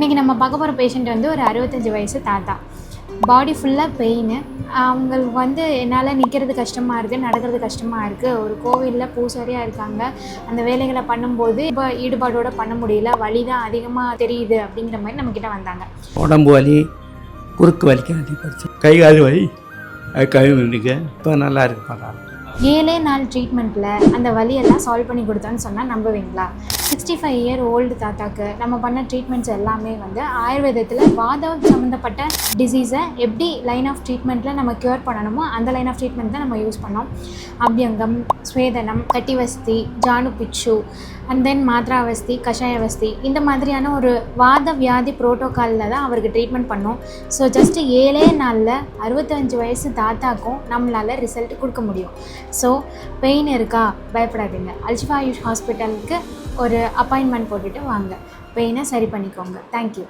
இன்றைக்கி நம்ம பார்க்க போகிற பேஷண்ட் வந்து ஒரு 65 வயசு தாத்தா. பாடி ஃபுல்லாக பெயின். அவங்களுக்கு வந்து என்னால் நிற்கிறது கஷ்டமாக இருக்குது, நடக்கிறது கஷ்டமாக இருக்குது. ஒரு கோவிலில் பூசாரியாக இருக்காங்க. அந்த வேலைகளை பண்ணும்போது இப்போ ஈடுபாடோடு பண்ண முடியல, வலி தான் அதிகமாக தெரியுது அப்படிங்கிற மாதிரி நம்மக்கிட்ட வந்தாங்க. உடம்பு வலி, குறுக்கு வலிக்கு அதிகப்படுச்சு, கை கால் வலி, அது கழுவினுக்கு இப்போ நல்லா இருக்கு. பரவாயில்ல. 7 நாள் ட்ரீட்மெண்ட்டில் அந்த வலியெல்லாம் சால்வ் பண்ணி கொடுத்தோன்னு சொன்னால் நம்புவீங்களா? 65 இயர் ஓல்டு தாத்தாக்கு நம்ம பண்ண ட்ரீட்மெண்ட்ஸ் எல்லாமே வந்து ஆயுர்வேதத்தில் வாதம் சம்மந்தப்பட்ட டிசீஸை எப்படி லைன் ஆஃப் ட்ரீட்மெண்ட்டில் நம்ம க்யூர் பண்ணணுமோ அந்த லைன் ஆஃப் ட்ரீட்மெண்ட் தான் நம்ம யூஸ் பண்ணோம். அபியங்கம், ஸ்வேதனம், கட்டிவஸ்தி, ஜானு பிட்சு, அண்ட் தென் மாத்ராவஸ்தி, கஷாயவஸ்தி, இந்த மாதிரியான ஒரு வாத வியாதி ப்ரோட்டோக்காலில் தான் அவருக்கு ட்ரீட்மெண்ட் பண்ணோம். ஸோ ஜஸ்ட்டு 7 நாளில் 65 வயசு தாத்தாக்கும் நம்மளால் ரிசல்ட் கொடுக்க முடியும். ஸோ பெயின் இருக்கா, பயப்படாதீங்க. அல்ஷிஃபா ஆயுஷ் ஹாஸ்பிட்டலுக்கு ஒரு அப்பாயின்மெண்ட் போட்டுட்டு வாங்க, பெயினை சரி பண்ணிக்கோங்க. தேங்க்யூ.